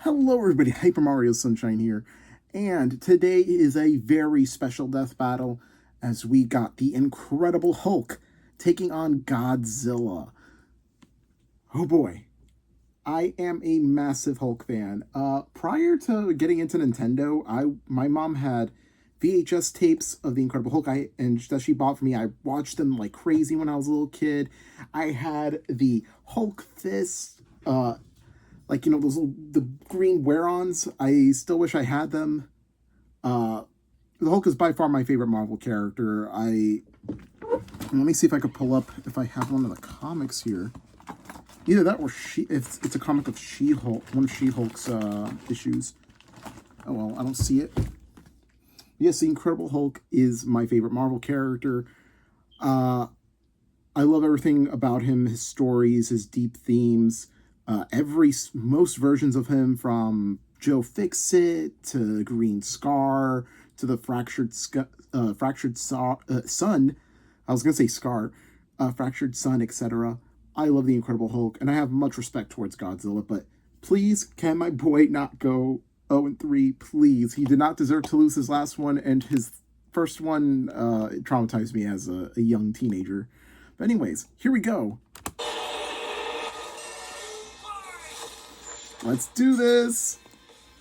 Hello everybody, Hyper Mario Sunshine here, and today is a very special death battle as we got the Incredible Hulk taking on Godzilla. Oh boy, I am a massive Hulk fan. Prior to getting into Nintendo, my mom had VHS tapes of the Incredible Hulk and that she bought for me. I watched them like crazy when I was a little kid. I had the Hulk fist, like, the green wear-ons. I still wish I had them. The Hulk is by far my favorite Marvel character. Let me see if I could pull up if I have one of the comics here. Either that or it's a comic of She-Hulk, one of She-Hulk's issues. Oh well, I don't see it. Yes, the Incredible Hulk is my favorite Marvel character. I love everything about him, his stories, his deep themes. Most versions of him, from Joe Fixit to Green Scar to the fractured sun. I was gonna say Scar, fractured sun, etc. I love the Incredible Hulk, and I have much respect towards Godzilla. But please, can my boy not go 0-3? Please, he did not deserve to lose his last one, and his first one traumatized me as a young teenager. But anyways, here we go. Let's do this!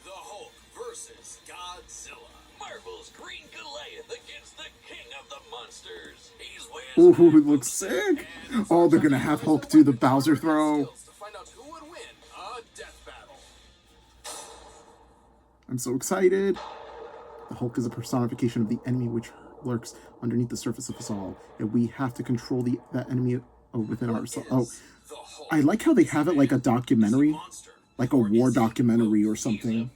The Hulk versus Godzilla. Marvel's Green Goliath against the king of the monsters. He's Ooh, it looks sick! Oh, they're gonna have Hulk do the Bowser throw. To find out who would win a death battle. I'm so excited. The Hulk is a personification of the enemy which lurks underneath the surface of us all, and we have to control that enemy within ourselves. Oh, I like how they have it like a documentary. Like a war documentary or something,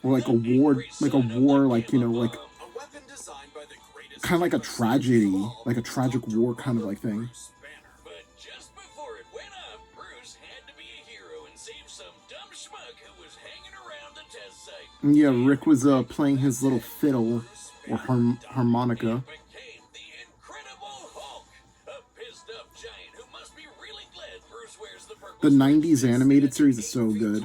or like a war, like, you know, like kind of like a tragedy, like a tragic war kind of like thing. But just before it went up, Bruce had to be a hero and save some dumb schmuck who was hanging around the test site. Yeah, Rick was playing his little fiddle or harmonica. The 90s animated series is so good.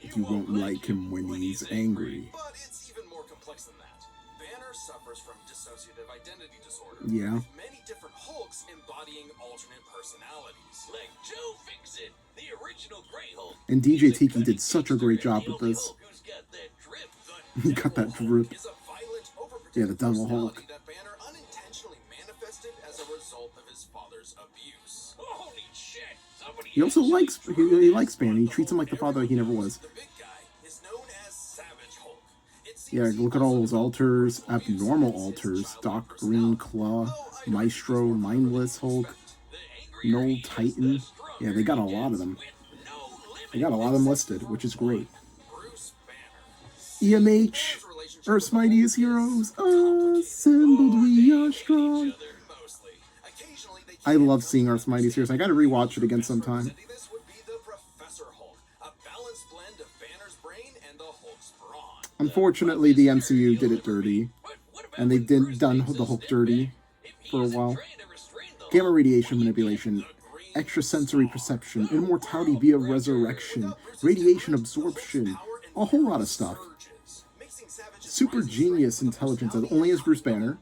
You won't like him when he's angry. But it's even more complex than that. Banner suffers from dissociative identity disorder. Yeah. With many different Hulks embodying alternate personalities. Like Joe Fixit, the original Grey Hulk. And DJ Tiki did such a great job with this. He got that drip. Yeah, the Devil Hulk. That Banner unintentionally manifested as a result of his father's abuse. Holy shit! He also likes Banner. He treats him like the father he never was. The big guy is known as Savage Hulk. Yeah, look at all those alters, abnormal alters. Doc Green, Claw, Maestro, Mindless Hulk, Null Titan. Yeah, they got a lot of them. They got a lot of them listed, which is great. EMH, Earth's Mightiest Heroes, assembled we are strong. I love seeing Earth's Mightiest Heroes. I gotta rewatch it again sometime. This would be the Professor Hulk, a balanced blend of Banner's brain and the Hulk's brawn. Unfortunately, the MCU did it dirty, and they've done the Hulk dirty for a while. Gamma radiation manipulation, extrasensory perception, immortality via resurrection, radiation absorption, a whole lot of stuff. Super genius intelligence as only as Bruce Banner.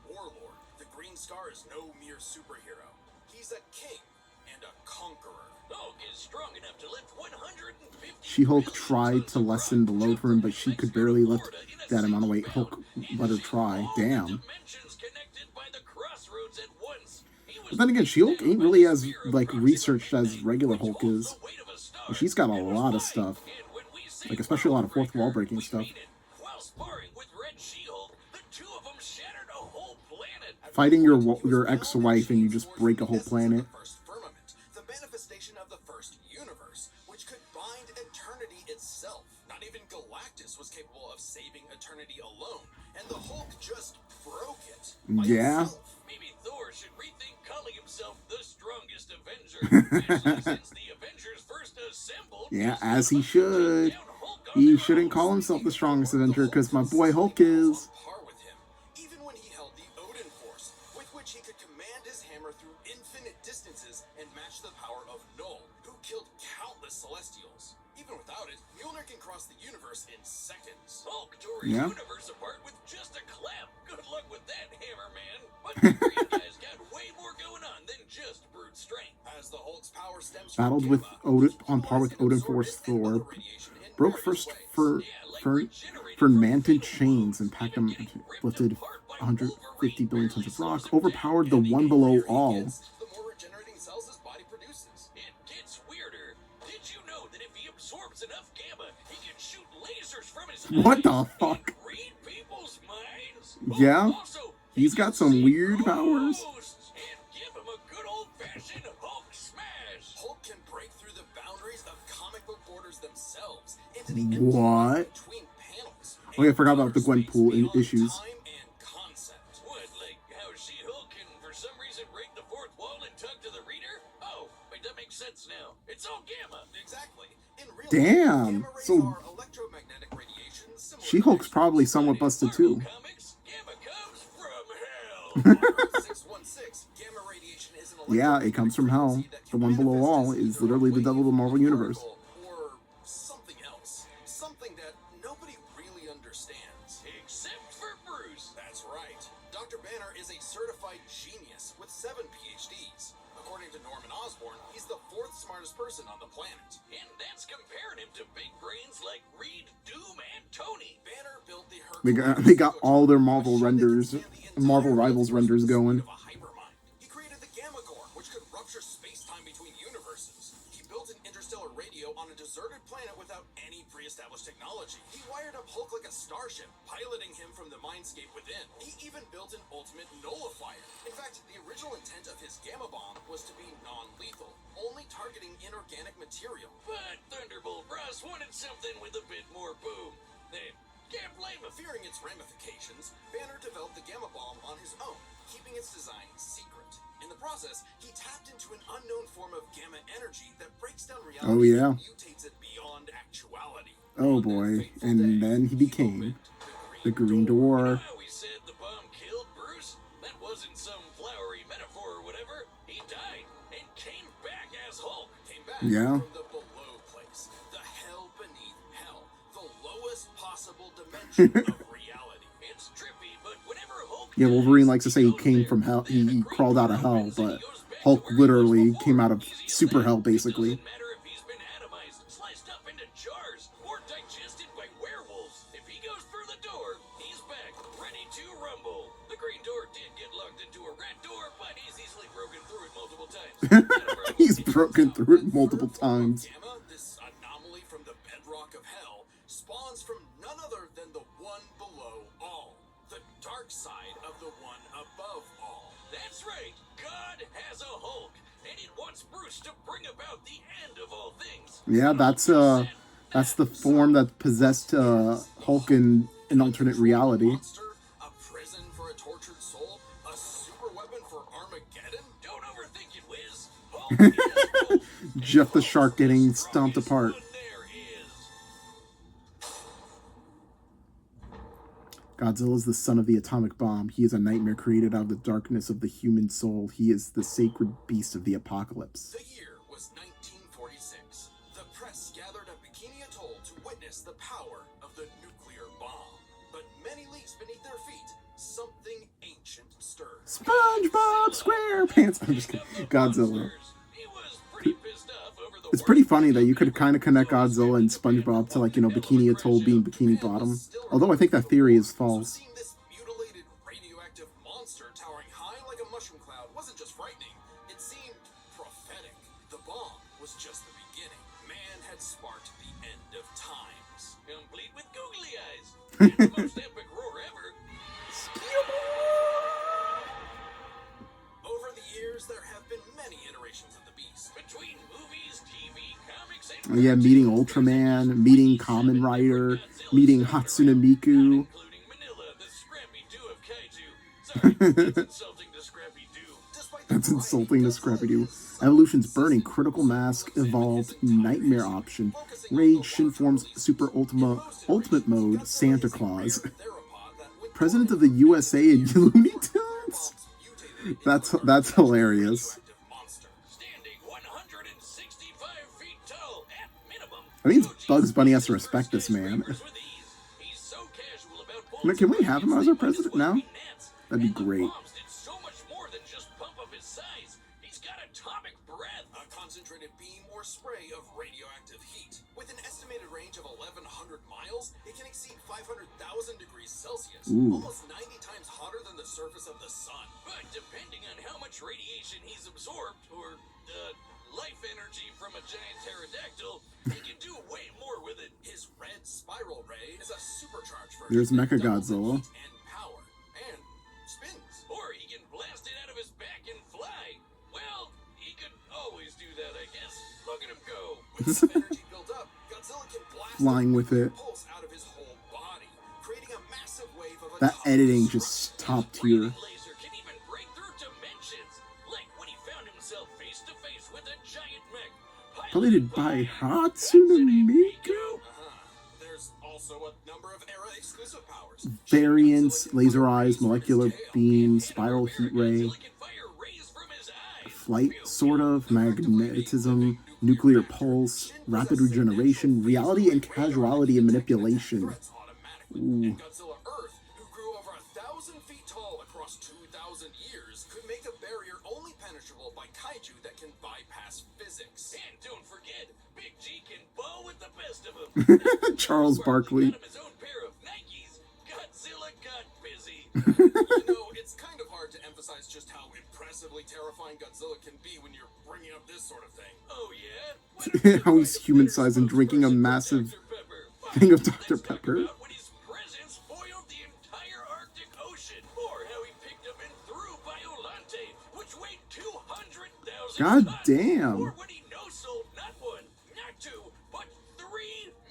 The Green Scar is no mere superhero. He's a king and a conqueror. Hulk is strong enough to lift 150. She-Hulk tried to lessen the load for him, but she could barely lift that amount of weight. Hulk let her try. Damn. But then again, She-Hulk ain't really as like researched as regular Hulk is. And she's got a lot of stuff, like especially a lot of fourth wall breaking stuff. Fighting your ex-wife and you just break a whole planet. The manifestation of the first universe, which could bind eternity itself. Not even Galactus was capable of saving eternity alone, and the Hulk just broke it. Yeah. Maybe Thor should rethink calling himself the strongest Avenger. Since the Avengers first assembled. Yeah, as he should. He shouldn't call himself the strongest Avenger because my boy Hulk is. Even when he held the Odin Force, with which he could hammer through infinite distances and match the power of Null, who killed countless Celestials. Even without it, Mjolnir can cross the universe in seconds. Hulk tore his universe apart with just a clap. Good luck with that, Hammer Man. But the Green guy's got way more going on than just brute strength. As the Hulk's power stems from Battled with Odin on par with Odin Force Thor. Broke first for fermented chains and packed them, lifted 150 billion tons of rock, overpowered the one below all. The more regenerating cells his body produces. It gets weirder. Did you know that if he absorbs enough gamma, he can shoot lasers from his What the fuck? and read people's minds? Yeah, Also, he's got some weird powers. And give him a good old-fashioned Hulk smash. Hulk can break through the boundaries of comic book borders themselves into the What? between panels. Okay, I forgot about the Gwenpool issues. Time and concept. What, like how She-Hulk can for some reason break the fourth wall and talk to the reader? Oh, wait, that makes sense now. It's all gamma. Exactly. In real Damn. life, gamma rays So are electromagnetic radiation similar She-Hulk's probably somewhat busted too. comics, gamma comes from hell. 616, gamma radiation is an Yeah, it comes from hell. The one below all is literally the devil of the Marvel Universe. or something else. Something that nobody really understands. Except for Bruce. That's right. Dr. Banner is a certified genius with 7 PhDs. According to Norman Osborn, he's the 4th smartest person on the planet. And that's comparing him to big brains like Reed, Doom, and Tony. Banner built the They got all their Marvel renders, Marvel Rivals renders going. He created the Gamma Core, which could rupture space-time between universes. He built an interstellar radio on a deserted planet without any pre-established technology. He wired up Hulk like a starship, piloting him from the mindscape within. He even built an ultimate nullifier. In fact, the original intent of his Gamma Bomb was to be non-lethal, only targeting inorganic material. But Thunderbolt Ross wanted something with a bit more boom. They can't blame him. Fearing its ramifications, Banner developed the Gamma Bomb on his own, keeping its design secret. In the process, he tapped into an unknown form of gamma energy that breaks down reality Oh, yeah. and mutates it beyond actuality. Oh boy, and then he became the Green Door. We said the bomb killed Bruce? That wasn't some flowery metaphor or whatever. He died and came back as Hulk. Came back Yeah. from the below place, the hell beneath hell, the lowest possible dimension of reality. It's trippy, but whenever Hulk Yeah, Wolverine likes to say he came from hell, he crawled out of hell, but Hulk literally came out of super hell, basically. doesn't matter if he's been atomized, sliced up into jars, or digested by werewolves. If he goes through the door, he's back, ready to rumble. The Green Door did get locked into a red door, but he's easily broken through it multiple times. He's broken through it multiple times. Gamma, this anomaly from the bedrock of hell, spawns from none other than the one below all. The dark side of the one above all. That's right, God has a Hulk, and it wants Bruce to bring about the end of all things. Yeah, that's the form that possessed Hulk in an alternate reality. Monster, a prison for a tortured soul, a super weapon for Armageddon? Don't overthink it, Wiz. Hulk is Hulk. Jeff the Shark getting stomped apart. One there is. Godzilla is the son of the atomic bomb. He is a nightmare created out of the darkness of the human soul. He is the sacred beast of the apocalypse. The year was 1946. The press gathered at Bikini Atoll to witness the power of the nuclear bomb. But many leagues beneath their feet, something ancient stirred. SpongeBob SquarePants. I'm just kidding. Godzilla. He was pretty pissed off over the It's pretty funny that you could kind of connect Godzilla and SpongeBob to, like, you know, Bikini Atoll being Bikini Bottom. Although I think that theory is false. Seeing this mutilated radioactive monster towering high like a mushroom cloud wasn't just frightening, it seemed prophetic. The bomb was just the beginning. Man had sparked the end of times. Complete with googly eyes. And the most epic roar ever. Over the years, there have been many iterations of the beast. Between movies, TV, comics, and Yeah, meeting Ultraman, meeting Kamen Rider, meeting Hatsune Miku. including Manila, the Scrappy-Doo of Kaiju. Sorry, that's insulting to Scrappy-Doo. Despite the That's insulting to Scrappy-Doo. Evolution's burning critical mask evolved nightmare option. Rage Shinform's super ultimate mode Santa Claus. theropod that went President of the USA and Looney Tunes. That's hilarious. radioactive monster. Standing 165 feet tall at minimum. I mean, Fuji's Bugs Bunny has to faces respect this man. skyscrapers with ease. He's so casual about bullets Can we and have him as rockets, our they might as president well now? be gnats. That'd be And the great. bombs did so much more than just pump up his size. He's got atomic breath, a concentrated beam or spray of radioactive heat. With an estimated range of 1,100 miles, it can exceed 500,000 degrees Celsius, Ooh. almost 90 times hotter than the surface of the sun. But depending on how much radiation he's absorbed, or life energy from a giant pterodactyl, he can do way more with it. His red spiral ray is a supercharged version. There's that Mecha doubles the Godzilla. heat and power, and spins. Or he can blast it out of his back and fly. Well, he could always do that, I guess. Look at him go. With some energy built up, Godzilla can blast Flying with it. pulse out of his whole body, creating a massive wave of That atomic editing strike. just top His tier. breathing laser can even break through dimensions, like when he found himself face to face with a giant mech. Piloted by Hatsune Miku. There's also a number of era exclusive powers. Variants, laser eyes, molecular beam, spiral heat ray, Godzilla can fire rays from his eyes. flight, sort of, magnetism, nuclear pulse, rapid regeneration, reality and casuality and manipulation. Threats automatically. And Godzilla Earth, who grew over 1,000 feet tall across 2,000 years, could make a barrier only penetrable by kaiju that can bypass physics. And don't forget, Big G can ball with the best of them. Charles Barkley. Got him his own pair of Nikes. Godzilla got busy. You know, it's kind of hard to emphasize just how impressively terrifying Godzilla can be when you're bringing up this sort of thing. Oh yeah? How he's human-sized and drinking a massive thing of Dr. Pepper. When his presence boiled the entire Arctic Ocean, or how he picked up and threw Violante, which weighed 200,000 God tons, damn. or when he no-sold not one, not two, but 3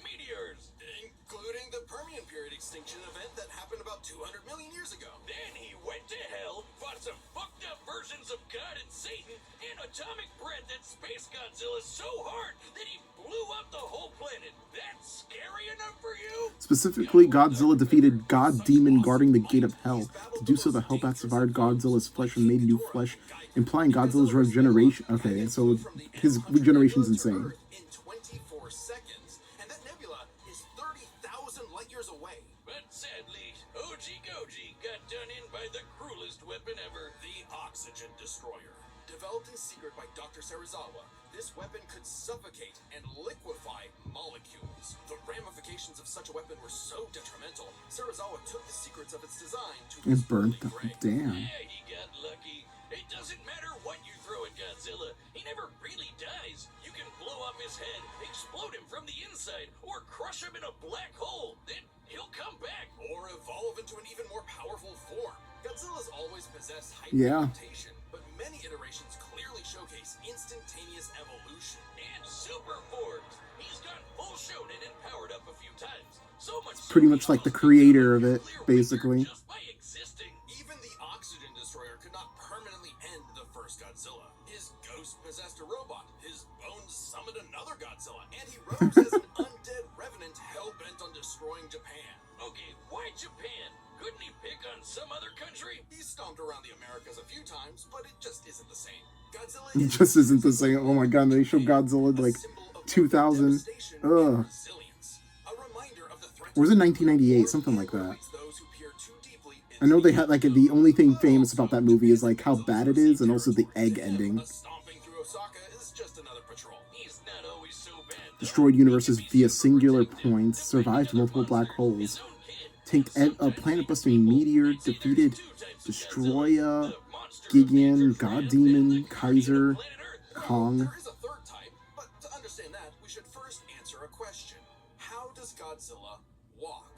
meteors, including the Permian period extinction event that happened about 200 million years ago. Then he went to hell, fought some fucked up versions of God and Satan, and atomic bread that Space Godzilla so hard that he blew up the whole planet. That's scary enough for you? Specifically, Godzilla defeated God Demon guarding the gate of hell. To do so, the Hellbats devoured Godzilla's flesh and made new flesh, implying Godzilla's regeneration. Okay, so his regeneration's insane. In 24 seconds, and that nebula is 30,000 light years away. But sadly, Oji Goji got done in by the cruelest weapon ever, the Oxygen Destroyer. Developed in secret by Dr. Serizawa, this weapon could suffocate and liquefy molecules. The ramifications of such a weapon were so detrimental, Serizawa took the secrets of its design to It his burnt holy them. grail. Damn. Yeah, he got lucky. It doesn't matter what you throw at Godzilla, he never really dies. You can blow off his head, explode him from the inside, or crush him in a black hole. Then he'll come back, or evolve into an even more powerful form. Godzilla's always possessed Yeah. hyper-mutation, but many iterations clearly showcase instantaneous evolution and super forms. He's gone full shonen and powered up a few times. So much so Pretty he much like the almost creator of became a it, nuclear basically. winter just by existing. Even the Oxygen Destroyer could not permanently end the first Godzilla. His ghost possessed a robot, his bones summoned another Godzilla, and he rose as an undead revenant hell-bent on destroying Japan. Okay, why Japan? Couldn't he pick on some other country? He stomped around the Americas a few times, but it just isn't the same. Godzilla It just isn't the same. Oh my god, they show Godzilla like 2000. Ugh. Or was it 1998? Something like that. I know they had like the only thing famous about that movie is like how bad it is, and also the egg ending. Destroyed universes via singular points, survived multiple black holes, tanked a planet-busting meteor, defeated Destroyer, Gigan, God Demon, Kaiser, Kong. There is a third type, but to understand that, we should first answer a question. How does Godzilla walk?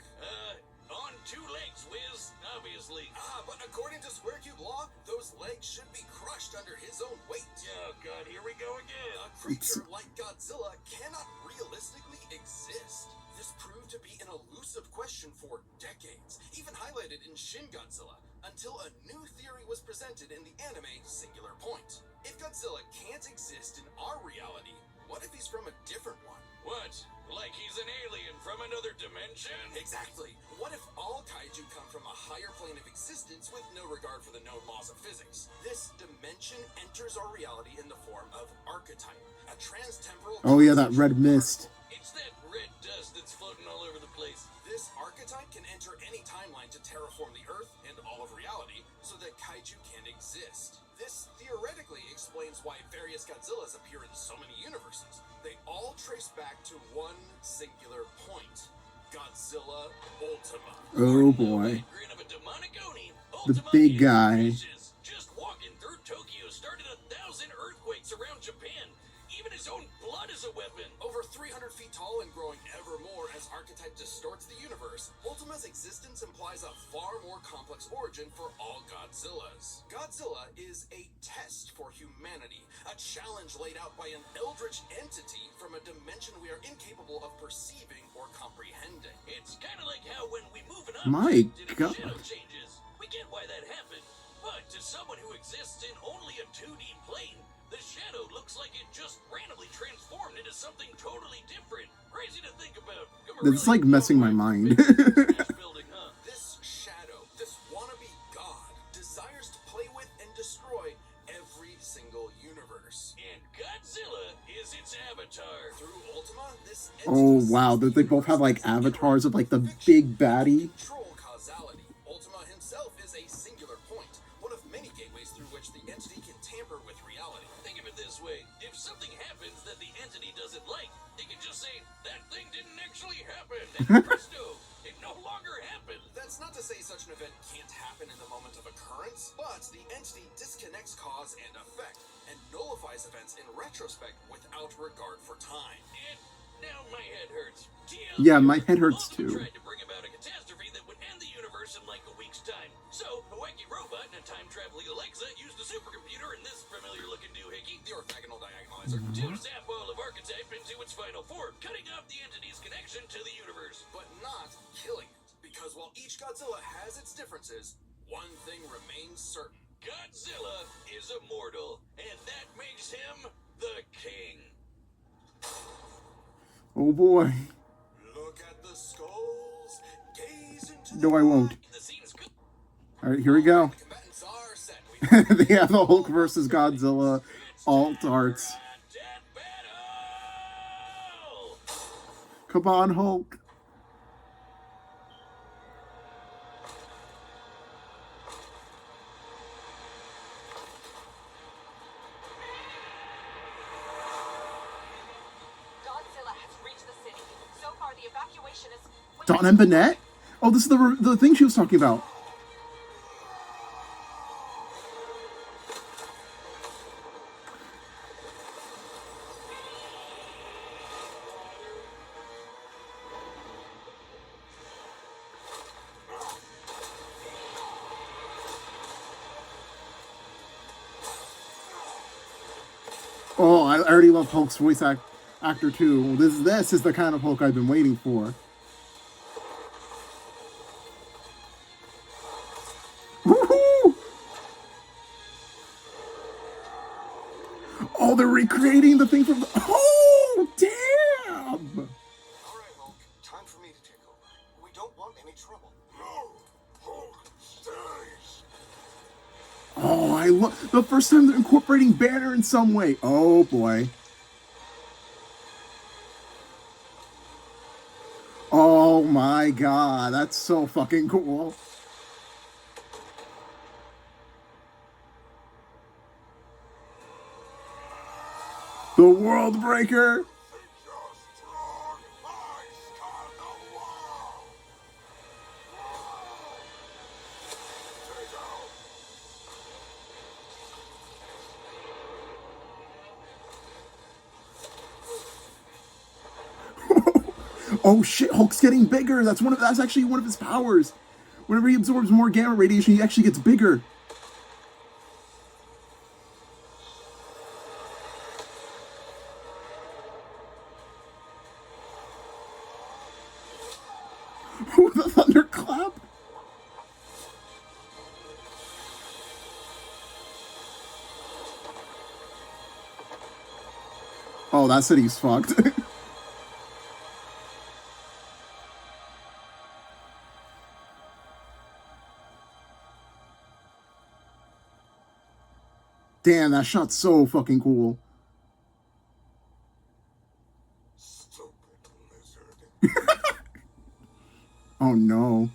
On 2 legs, Wiz, obviously. But according to square cube law, those legs should be crushed under his own weight. Oh god, here we go again. A creature like Godzilla cannot realistically exist. This proved to be an elusive question for decades, even highlighted in Shin Godzilla, until a new theory was presented in the anime Singular Point. If Godzilla can't exist in our reality, what if he's from a different one? What? Like he's an alien from another dimension? Exactly. What if all kaiju come from a higher plane of existence with no regard for the known laws of physics? This dimension enters our reality in the form of archetype, a transtemporal. Oh yeah, that red mist. It's that red dust that's floating all over the place. This archetype can enter any timeline to terraform the Earth and all of reality so that kaiju can exist. This theoretically explains why various Godzillas appear in so many universes. They all trace back to one singular point. Godzilla Ultima. Oh boy. The big guy. Just walking through Tokyo started 1,000 earthquakes around Japan. Even his own blood is a weapon. Over 300 feet tall and growing ever more as archetype distorts the universe, Ultima's existence implies a far more complex origin for all Godzillas. Godzilla is a test for humanity, a challenge laid out by an eldritch entity from a dimension we are incapable of perceiving or comprehending. It's kind of like how when we move an My object God. and its shadow changes. We get why that happened. But to someone who exists in only a 2D plane, the shadow looks like it just randomly transformed into something totally different. Crazy to think about. It's like messing my mind. This shadow, this wannabe god, desires to play with and destroy every single universe. And Godzilla is its avatar. Through Ultima, this Oh wow, they both have like avatars of like the big baddie. control causality. Ultima himself is a singular point, one of many gateways through which the entity can tamper with reality. Think of it this way: if something happens that the entity doesn't like, it can just say, that thing didn't actually happen, and presto, it no longer happened. That's not to say such an event can't happen in the moment of occurrence, but the entity disconnects cause and effect, and nullifies events in retrospect without regard for time. And now my head hurts. Yeah, my head hurts too. Tried to bring about a catastrophe that would end the universe in like a week's time. So, a wacky robot and a time-traveling Alexa used a supercomputer and this familiar-looking doohickey, the orthogonal diagonalizer, to zap all of archetype into its final form, cutting off the entity's connection to the universe. But not killing it, because while each Godzilla has its differences, one thing remains certain. Godzilla is immortal, and that makes him the king. Oh boy. Look at the skulls. Gaze into No, I won't. the scene's good. Alright, here we go. The combatants are set. They have the Hulk versus Godzilla alt arts. Dead battle! Come on, Hulk. Godzilla has reached the city. So far, the evacuation is... Dawn and Bennett? Oh, this is the thing she was talking about. Oh, I already love Hulk's voice actor too. This is the kind of Hulk I've been waiting for. Woohoo! Oh, they're recreating the thing from the... Oh, damn! All right, Hulk. Time for me to take over. We don't want any trouble. No! Hulk stays! Oh, I love... The first time they're incorporating Banner in some way. Oh, boy. Oh, my God. That's so fucking cool. The World Breaker! Oh shit, Hulk's getting bigger. That's actually one of his powers. Whenever he absorbs more gamma radiation, he actually gets bigger. Ooh, the thunderclap. Oh, that city's fucked. Damn, that shot's so fucking cool. Stupid lizard. Oh no.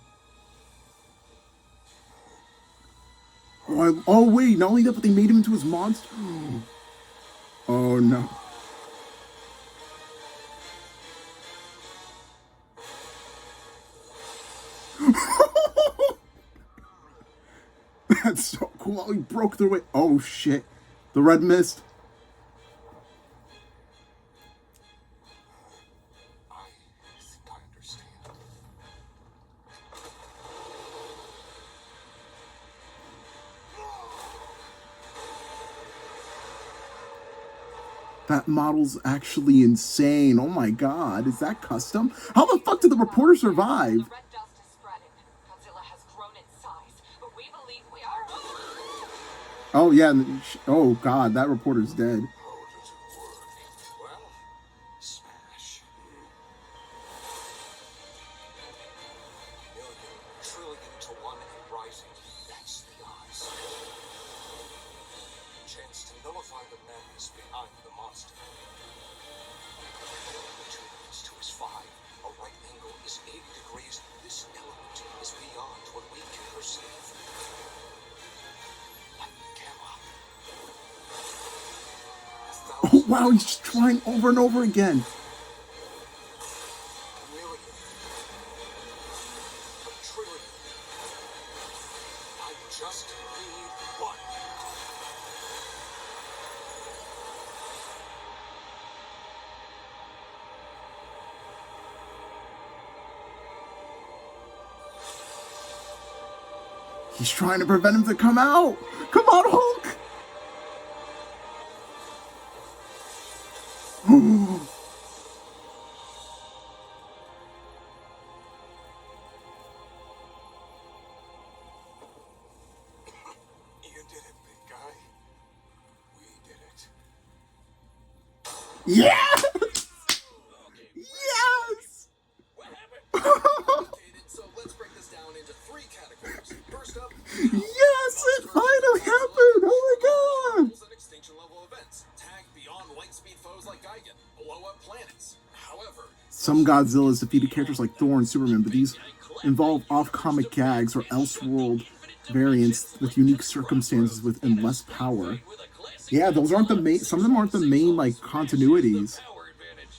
Oh wait, not only that, but they made him into his monster. Oh no. That's so cool. He broke through it. Oh shit. The red mist. I think I understand. That model's actually insane. Oh my god. Is that custom? How the fuck did the reporter survive? The red dust is spreading. Godzilla has grown in size, but we believe we are. Oh yeah. Oh god, that reporter's dead. How does it work? Well, smash. Million, trillion to one and rising. That's the odds. Chance to nullify the madness behind the monster. 2 minutes to his 5. A right angle is 80 degrees. This element is beyond what we can perceive. Like gamma. Oh wow, he's just trying over and over again. Million. A trillion. I just need one. He's trying to prevent him to come out. Come on, Hulk. You did it, big guy. We did it. Yes! Yes! Complicated, so let's break this down into 3 categories. First up, Yes, it finally happened! Oh my god! and extinction level events. Tag beyond light speed foes like Gigan. Blow up planets. However, Some Godzillas defeated characters like Thor and Superman, but these involve off-comic gags or else-world variants with unique circumstances and less power. Yeah, those aren't the main. Some of them aren't the main like continuities.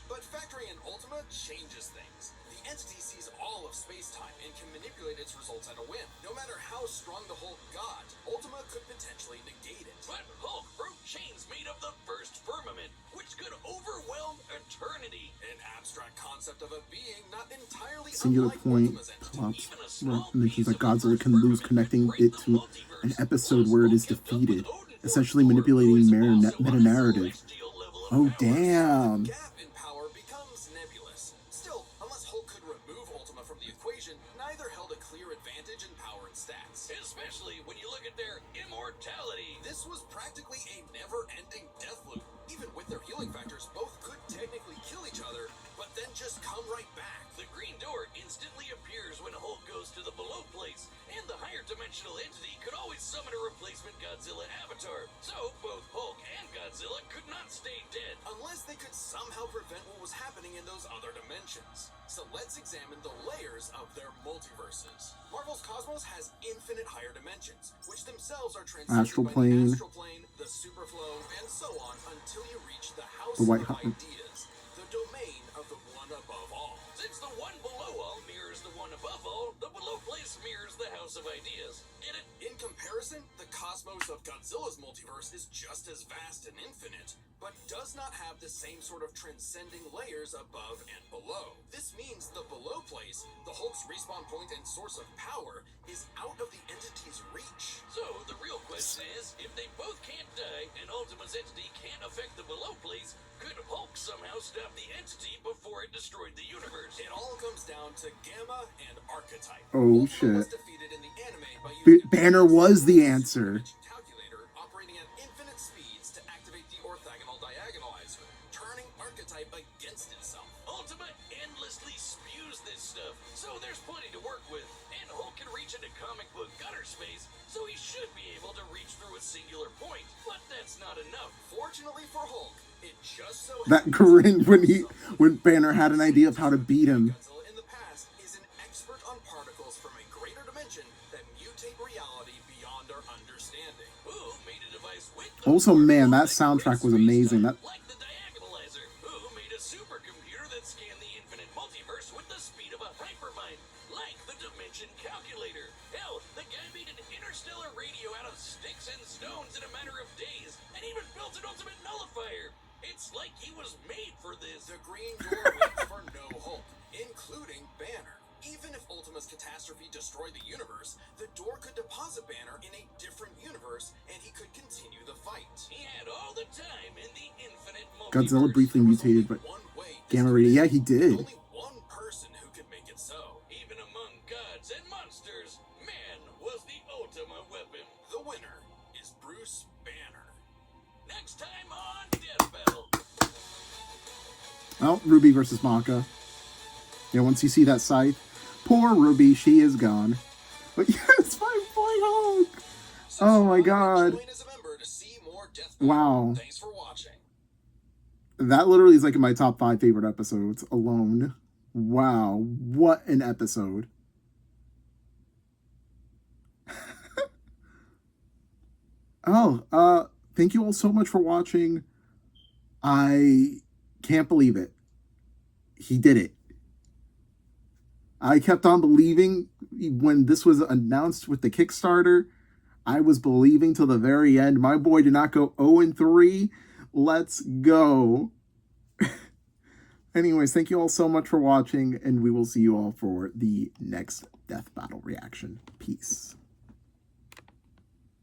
but factoring in Ultima changes things. The entity sees all of space-time and can manipulate its results at a whim. No matter how strong the Hulk got, Ultima could potentially negate it. But Hulk broke chains made of the first firmament, which could overwhelm eternity. An abstract concept of a being not entirely Singular unlike point Ultima's entity. plops mentions that Godzilla can lose connecting it to an episode where it is defeated, essentially manipulating meta-narrative. Oh damn! Gap in power becomes nebulous. Still, unless Hulk could remove Ultima from the equation, neither held a clear advantage in power and stats. Especially when you look at their immortality. This was practically a never-ending death loop. Even with their healing factors, both could technically kill each other, but then just come right back. The green door instantly appears when Hulk goes to the below place, and the higher dimensional entity could always summon a replacement Godzilla avatar. So both Hulk and Godzilla could not stay dead. Unless they could somehow prevent what was happening in those other dimensions. So let's examine the layers of their multiverses. Marvel's Cosmos has infinite higher dimensions, which themselves are transcended Astral by plane. the astral plane, the superflow, and so on until you reach the house The White of House. ideas, the domain of the one above all. Since the one below all mirrors the one above all, the below place mirrors the House of Ideas. Get it? In comparison, the cosmos of Godzilla's multiverse is just as vast and infinite, but does not have the same sort of transcending layers above and below. This means the below place, the Hulk's respawn point and source of power, is out of the entity's reach. So the real question is, if they both can't die and Ultima's entity can't affect the below place, could Hulk somehow stop the entity before it destroyed the universe? It all comes down to Gamma and Archetype. Oh, Ultima was shit. defeated in the anime by Banner was the answer. calculator operating at infinite speeds to activate the orthogonal diagonalizer, turning Archetype against itself. Ultima endlessly spews this stuff, so there's plenty to work with. And Hulk can reach into comic book gutter space, so he should be able to reach through a singular point. But that's not enough. Fortunately for Hulk, it just so That grin when Banner had an idea of how to beat him. Godzilla in the past is an expert on particles from a greater dimension that mutate reality beyond our understanding. Who made a device with the Also, man, that creates soundtrack was space amazing. time, That like the diagonalizer. Who made a supercomputer that scanned the infinite multiverse with the speed of a hypermind, like the dimension calculator. Hell, the guy made an interstellar radio out of sticks and stones in a matter of days, and even built an ultimate nullifier. It's like he was made for this. The Green Door waits for no Hulk, including Banner. Even if Ultima's catastrophe destroyed the universe, the door could deposit Banner in a different universe, and he could continue the fight. He had all the time in the infinite multiverse. Godzilla briefly There was mutated, only but one way this gamma could ray. end. Yeah, he did. Only one person who could make it so. Even among gods and monsters, man was the Ultima weapon. The winner is Bruce Banner. Next time on Death Battle. Oh, Ruby versus Maka. Yeah, once you see that scythe, poor Ruby, she is gone. But yes, my boy Hulk. Oh my God. Join as a member to see more Death Wow. Battle. Thanks for watching. That literally is like in my top 5 favorite episodes alone. Wow, what an episode. Thank you all so much for watching. I can't believe it. He did it. I kept on believing when this was announced with the Kickstarter. I was believing till the very end. My boy did not go 0-3. Let's go. Anyways, thank you all so much for watching, and we will see you all for the next Death Battle reaction. Peace.